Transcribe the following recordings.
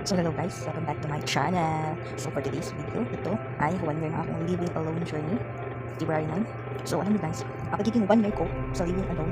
So hello guys, welcome back to my channel. So for today's video, ito ay 1 year na akong living alone journey, February 9. So alam niyo guys, pagiging 1 year ko sa living alone,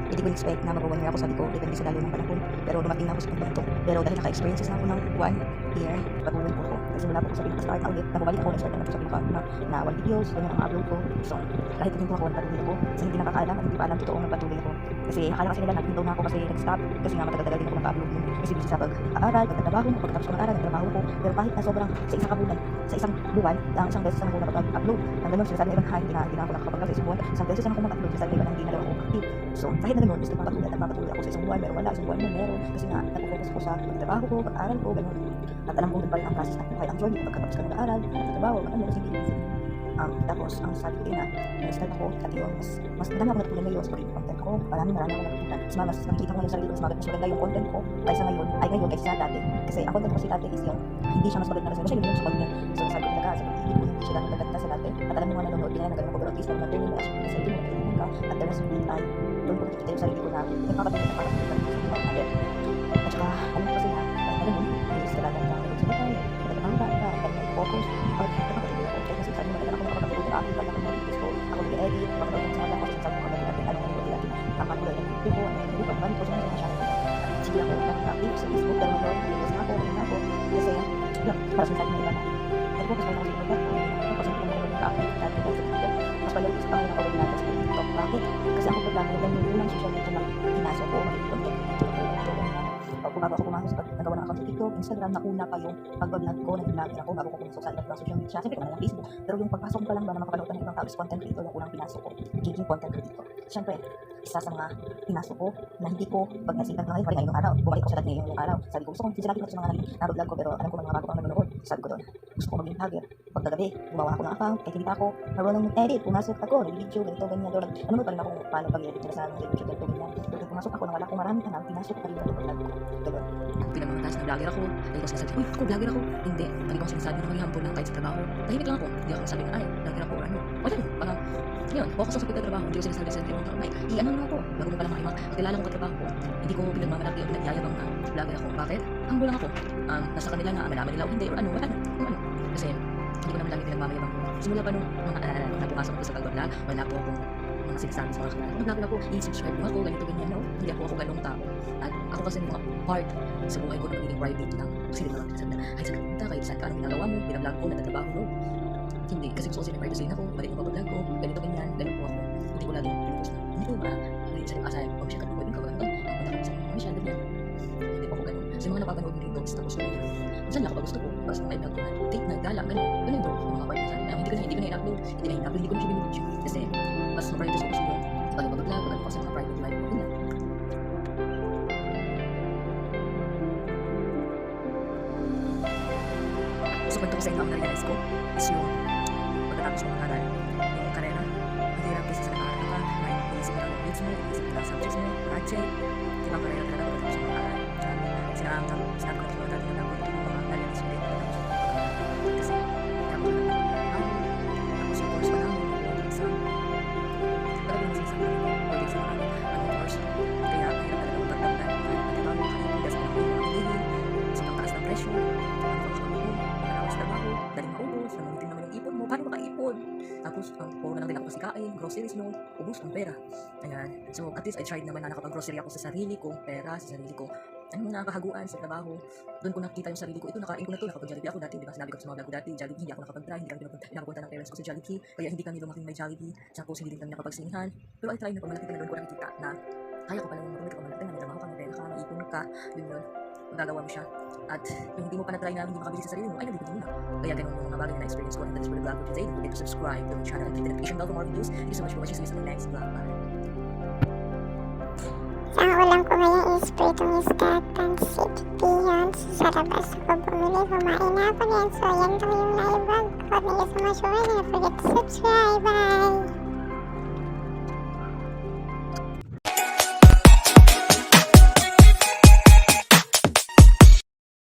hindi ko expect na mag-1 year ako, sabi ko, depende sa lalo ng panahon. Pero dumating na ako sa punto. Pero dahil naka-experiences na ako ng 1 year, patuloy po ako. Kasi wala po ako sa pinaka-start na ulit, na bumalik ako, na-start na po sa pinaka na 1 videos, ganyan ang upload ko. So kahit hindi po ako, patuloy ako. Kasi hindi nakakaalam, hindi pa alam totoo na patuloy ako. Kasi akala kasi nila nag-window na ako kasi nag-stop. Kasi nga matagal-tagal din ako nag-upload nun. Kasi busy sa pag-aaral, pagtatrabaho, pagkatapos ko mag-aaral, nagtrabaho ko. Pero kahit na sobrang sa isang kabulan, sa isang buwan, isang beses lang ako nakapag-upload. Ang ganun, sinasabi nila, hindi na ako nakakapag-upload sa isang buwan. Isang beses lang ako mag-upload, sinasabi nila, hindi na daw ako active. So kahit na ganun, gusto nagpapatuloy ako sa isang buwan, pero wala, isang buwan na meron. Kasi nga, nag-focus ko sa pagtrabaho ko, pag-aaral ko, ganun. At alam ko din pa rin ang process ng buhay, ang journey, pagkatapos ka nag-aaral, pagtrabaho, ganun, kasi hindi easy. Tapos ang sabi ko din na nag-start ako at yun, mas madami ako natutunan ngayon sa pagiging content ko, marami ako natutunan, mas nakikita ko ngayon sa sarili ko, mas maganda yung content ko kaysa ngayon kaysa dati. Kasi ang content ko kasi dati is yung hindi siya mas maganda kasi siya yung sa content. So sabi ko talaga, hindi siya dapat maganda sa dati. At alam mo nga nanonood din na nagalang ko, pero at least na natuloy na siya sa sarili mo, ka at the rest of the time, doon ko nakikita yung sarili ko na nagpapatuloy na para sa buhay natin. At saka, alam ko kasi na, alam mo, hindi sila lang na sa buhay, focus, at nakapatuloy ako. Kasi sabi mo na ako nakapatuloy na aking pagkakang mga videos ko. Ako nag-edit, pagkakang mga sabi ko, sabi ko kagawin natin, ano nga natin, nakapatuloy ng video ko, ano yung pagkakan ko, sino siya sige ako, nakaka-active sa Facebook, pero mag-roll, videos na ako, kasi, para sa sabi mo iba na, nag-focus ko na ako sa mga ko, kasi hindi ko mag-active natin sa video. Mas pala-focus pa ngayon ako natin sa TikTok. Bakit? Kasi ako programa nila yung unang social media na pinasok ko, magiging content bago ako pumasok sa nagawa ng account sa TikTok, Instagram, nauna pa yung pag-vlog ko, nag-vlogger ako bago ko pumasok sa ibang social media. Siyempre, kung Facebook. Pero yung pagpasok ko pa lang ba na makapanood ng ibang tao is content creator yung unang pinasok ko. Giging content creator. Siyempre, isa sa mga pinasok ko na hindi ko pag nasikat na ngayon, ngayong araw, bumalik ko sa dati ngayong araw. Sabi ko, gusto ko, sinabi ko sa mga nag-vlog ko, pero alam ko mga bago pang nanonood. Sabi ko doon, gusto ko maging vlogger. Pagkagabi, gumawa ako ng account, kahit hindi pa ako, nagawang edit, pumasok ako, nag-video, ganito, ganyan, doon. Ano mo pa rin ako paano pag-edit nila sa YouTube, ganito, ganyan. Pero pumasok ako, nawala ko marami ka na, pinasok ko pa rin ako vlog ko. Ganoon. Pinamamatas na vlogger ako, ay ko sinasabi, uy, ako vlogger ako. Hindi, lagi kong sinasabi na maging humble lang kahit sa trabaho. Tahimik lang ako, hindi ako nasabi na, ay, vlogger ako, ano. O yan, parang, yun, focus ako sa pagkatrabaho, hindi ko sinasabi sa mga tao, ay, i-ano mo ako, bago mo pa lang mga kakilala kong katrabaho ko. Hindi ko pinagmamalaki o nagyayabang na vlogger ako. Bakit? Humble lang ako. Nasa kanila na, malaman nila o hindi, or ano, wala, ano. Kasi, hindi ko naman lagi pinagmamayabang ko. Simula pa nung mga, napumasok ko sa pag-vlog, wala po akong mga sinasabi sa mga kanila. Mag-vlog ako, i-subscribe mo ako, ganito, ganyan, no? Hindi ako ganong tao. At ako kasi mga part sa buhay ko na magiging private lang. Kasi dito lang sabi na, ay, saan ka punta, kahit saan ka, anong ginagawa mo, binablog ko, nagtatrabaho mo. Hindi, kasi gusto ko sila privacy ako, balik mo pag-vlog ko, ganito, ganyan, ganun po ako. Hindi ko lagi pinupost na, hindi ko ba, hindi sa asayan, pag siya ka, pwede ka ba, punta ko sa mga siya, ganyan. Hindi po ako ganun. Kasi mga napapanood ng videos, tapos ko ganyan. Minsan lang kapag gusto ko, para sa mga vlog ko na, take na, gala, ganun, ganun bro, mga part na sabi na, hindi ko na in-upload, hindi ko na siya binibidyo. Kasi, mas ma-private ko kasi yun. Pag pag-vlog, pag ako sa mga private life, ganyan. So, kwento ko sa inyo ang na-realize ko is yung pagkatapos ko mag-aral, yung karera, mahirap kasi sa nag-aaral ka, na iniisip ka ng grades mo, iniisip ka ng subjects mo, project, ibang karera talaga pagkatapos ko mag-aaral. Sinabi ko sa mga dati na nagawin yung mga na-realize ko din pagkatapos ko mag-aaral. Kasi, tapos yung course pa namin, yung exam, talaga yung exam namin, yung exam namin, ang course, kaya mahirap talaga magpagdagdag, mahirap talaga sa mga pinigil, sa pagtaas ng pressure, daling maubos, nangungitin naman yung ipon mo, paano makaipon? Tapos, puro na lang din ako kasi kain, groceries mo, ubos ang pera. Ayan. So, at least I tried naman na nakapag-grocery ako sa sarili kong pera, sa sarili ko. Ano na kahaguan sa trabaho. Doon ko nakita yung sarili ko. Ito, nakain ko na to, nakapag-Jollibee ako dati. Diba, sinabi ko sa mga vlog ko dati, Jollibee, hindi ako nakapag-try, hindi kami nakapunta ng parents ko sa Jollibee. Kaya hindi kami lumaking may Jollibee. Tapos, hindi din kami nakapagsinihan. Pero I tried na pamalaki na doon ko nakikita na kaya ko pala yung marunong ka pamalaki, may trabaho ka, may pera ka, may ipon ka, yun, magagawa mo siya. At yung hindi mo pa na-try na hindi makabili sa sarili mo, ay nandito muna. Kaya ganun yung mga bagay na na-experience ko. And that is for the vlog for today. Don't forget to subscribe to my channel and click the notification bell for more videos. Thank you so much for watching. See you in the next vlog. Bye! Sa ulam ko ngayon is pritong isda at pansit. Yun, sa labas ako bumili, kumain na ako yan. So yan lang yung na-vlog ko. Thank you so much for watching. Don't forget to subscribe. Bye!